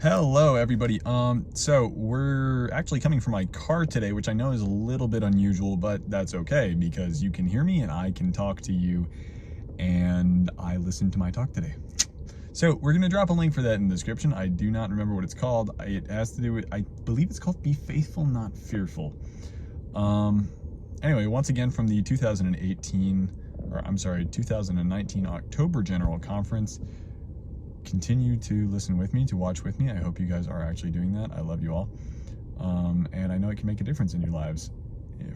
Hello, everybody. So we're actually coming from my car today, which I know is a little bit unusual, but that's okay because you can hear me and I can talk to you, and I listened to my talk today. So we're going to drop a link for that in the description. I do not remember what it's called. It has to do with, I believe it's called Be Faithful, Not Fearful. Anyway, once again from the 2019 October General Conference. Continue to listen with me, to watch with me. I hope you guys are actually doing that. I love you all. And I know it can make a difference in your lives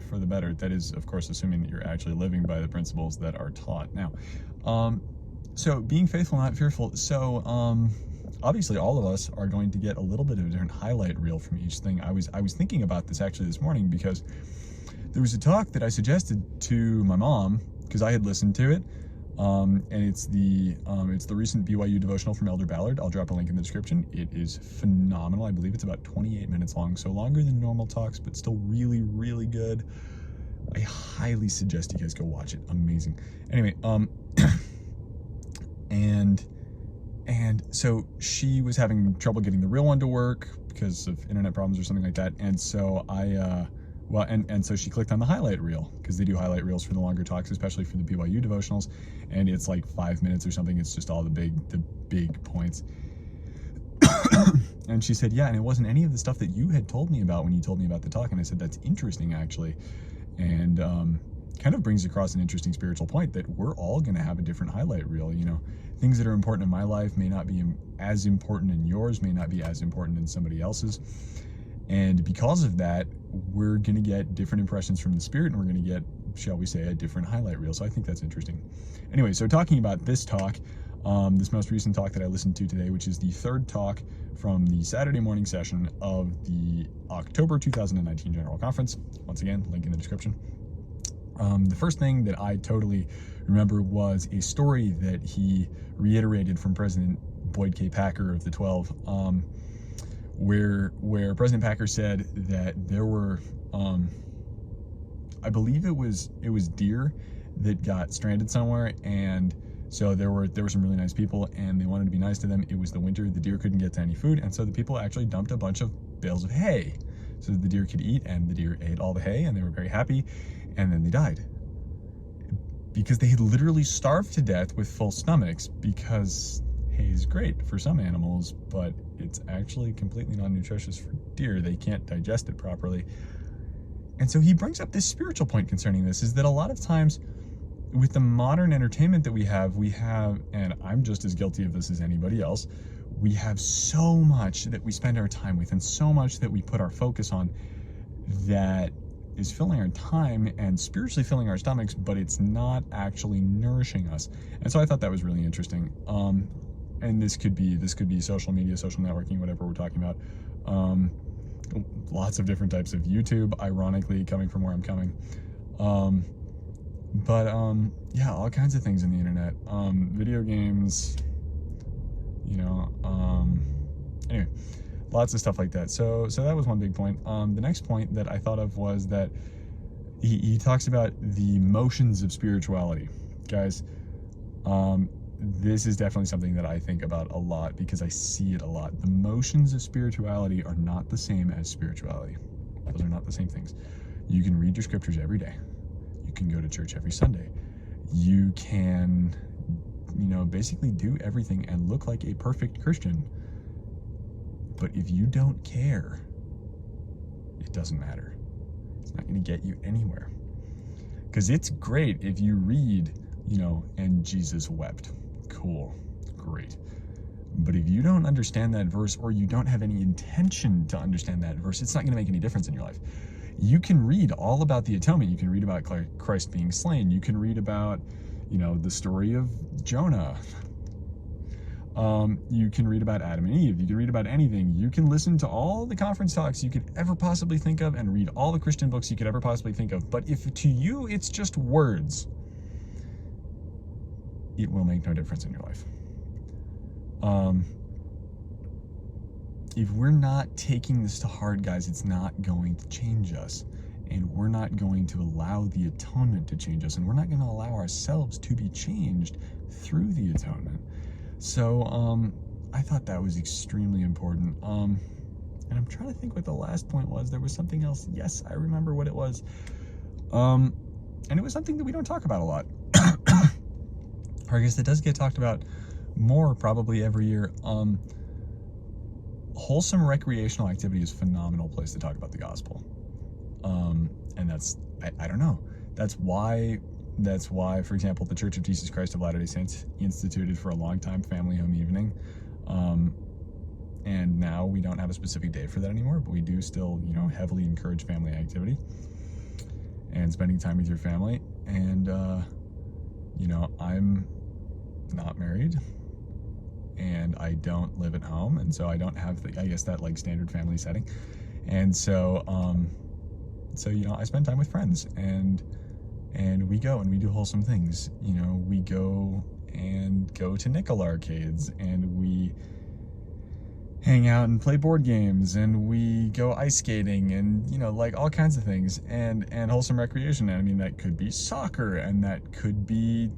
for the better. That is, of course, assuming that you're actually living by the principles that are taught. Now, so being faithful, not fearful. So, obviously all of us are going to get a little bit of a different highlight reel from each thing. I was thinking about this actually this morning because there was a talk that I suggested to my mom because I had listened to it. And it's the recent BYU devotional from Elder Ballard. I'll drop a link in the description. It is phenomenal. I believe it's about 28 minutes long, so longer than normal talks, but still really, really good. I highly suggest you guys go watch it. Amazing. Anyway, and so she was having trouble getting the real one to work because of internet problems or something like that, and so so she clicked on the highlight reel because they do highlight reels for the longer talks, especially for the BYU devotionals, and it's like 5 minutes or something. It's just all the big points. And she said, yeah, and it wasn't any of the stuff that you had told me about when you told me about the talk. And I said, that's interesting, actually, and kind of brings across an interesting spiritual point that we're all going to have a different highlight reel. You know, things that are important in my life may not be as important in yours, may not be as important in somebody else's. And because of that, we're going to get different impressions from the Spirit, and we're going to get, shall we say, a different highlight reel. So I think that's interesting. Anyway, so talking about this talk, this most recent talk that I listened to today, which is the third talk from the Saturday morning session of the October 2019 General Conference. Once again, link in the description. The first thing that I totally remember was a story that he reiterated from President Boyd K. Packer of the 12, where President Packer said that there were, I believe it was deer that got stranded somewhere, and so there were some really nice people, and they wanted to be nice to them. It was the winter, the deer couldn't get to any food, and so the people actually dumped a bunch of bales of hay so that the deer could eat, and the deer ate all the hay, and they were very happy, and then they died because they had literally starved to death with full stomachs, because hay is great for some animals, but it's actually completely non-nutritious for deer. They can't digest it properly. And so he brings up this spiritual point concerning this, is that a lot of times with the modern entertainment that we have, and I'm just as guilty of this as anybody else, we have so much that we spend our time with and so much that we put our focus on that is filling our time and spiritually filling our stomachs, but it's not actually nourishing us. And so I thought that was really interesting. And this could be social media, social networking, whatever we're talking about. Lots of different types of YouTube, ironically, coming from where I'm coming. Yeah, all kinds of things in the internet. Video games, you know, anyway, lots of stuff like that. So that was one big point. The next point that I thought of was that he talks about the motions of spirituality. Guys, this is definitely something that I think about a lot because I see it a lot. The motions of spirituality are not the same as spirituality. Those are not the same things. You can read your scriptures every day. You can go to church every Sunday. You can, basically do everything and look like a perfect Christian. But if you don't care, it doesn't matter. It's not going to get you anywhere. Because it's great if you read, and Jesus wept. Cool, great. But if you don't understand that verse, or you don't have any intention to understand that verse, it's not going to make any difference in your life. You can read all about the atonement. You can read about Christ being slain. You can read about, the story of Jonah. You can read about Adam and Eve. You can read about anything. You can listen to all the conference talks you could ever possibly think of and read all the Christian books you could ever possibly think of. But if to you it's just words, it will make no difference in your life. If we're not taking this to heart, guys, it's not going to change us. And we're not going to allow the atonement to change us. And we're not going to allow ourselves to be changed through the atonement. So I thought that was extremely important. And I'm trying to think what the last point was. There was something else. Yes, I remember what it was. And it was something that we don't talk about a lot. Or I guess it does get talked about more probably every year. Wholesome recreational activity is a phenomenal place to talk about the gospel. And that's, I don't know. That's why, for example, the Church of Jesus Christ of Latter-day Saints instituted for a long time family home evening. And now we don't have a specific day for that anymore, but we do still, you know, heavily encourage family activity and spending time with your family. And, you know, I'm not married and I don't live at home. And so I don't have the, I guess, that like standard family setting. And so, you know, I spend time with friends and we go and we do wholesome things. You know, we go to nickel arcades and we hang out and play board games and we go ice skating and, you know, like all kinds of things and wholesome recreation. I mean, that could be soccer and that could be,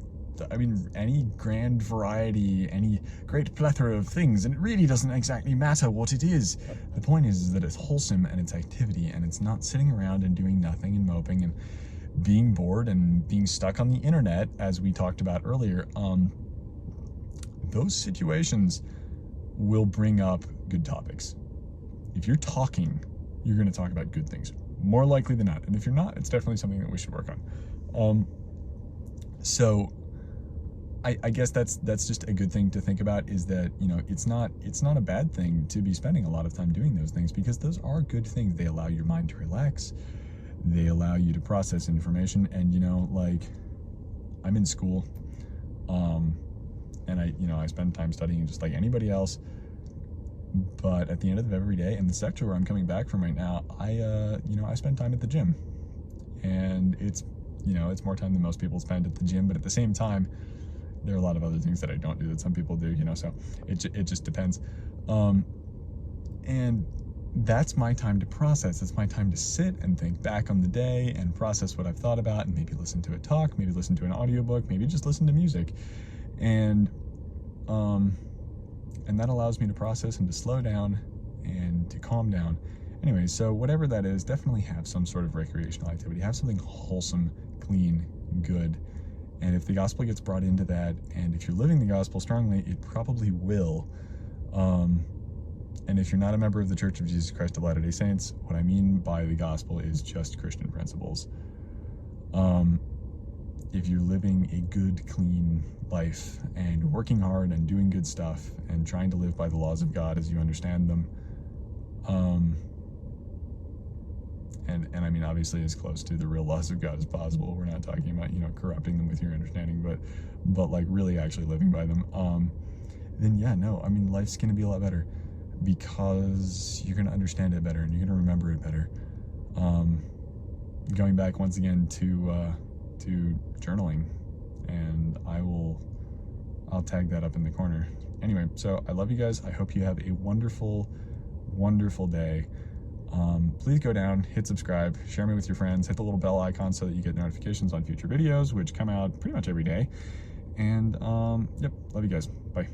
I mean, any grand variety, any great plethora of things, and it really doesn't exactly matter what it is. The point is that it's wholesome and it's activity and it's not sitting around and doing nothing and moping and being bored and being stuck on the internet, as we talked about earlier. Those situations will bring up good topics. If you're talking, you're going to talk about good things, more likely than not. And if you're not, it's definitely something that we should work on. So I guess that's just a good thing to think about, is that, you know, it's not a bad thing to be spending a lot of time doing those things, because those are good things. They allow your mind to relax. They allow you to process information. And, you know, like, I'm in school, and I spend time studying just like anybody else. But at the end of every day, in the sector where I'm coming back from right now, I spend time at the gym, and it's more time than most people spend at the gym. But at the same time, there are a lot of other things that I don't do that some people do, you know, so it just depends. And that's my time to process. It's my time to sit and think back on the day and process what I've thought about, and maybe listen to a talk, maybe listen to an audiobook, maybe just listen to music. And that allows me to process and to slow down and to calm down. Anyway, so whatever that is, definitely have some sort of recreational activity. Have something wholesome, clean, good. And if the gospel gets brought into that, and if you're living the gospel strongly, it probably will. And if you're not a member of the Church of Jesus Christ of Latter-day Saints, what I mean by the gospel is just Christian principles. If you're living a good, clean life and working hard and doing good stuff and trying to live by the laws of God as you understand them, and I mean, obviously as close to the real laws of God as possible. We're not talking about, you know, corrupting them with your understanding, but like really actually living by them. Then yeah, no, I mean, life's going to be a lot better, because you're going to understand it better and you're going to remember it better. Going back once again to journaling, and I'll tag that up in the corner. Anyway, so I love you guys. I hope you have a wonderful, wonderful day. Please go down, hit subscribe, share me with your friends, hit the little bell icon so that you get notifications on future videos, which come out pretty much every day. And yep, love you guys. Bye.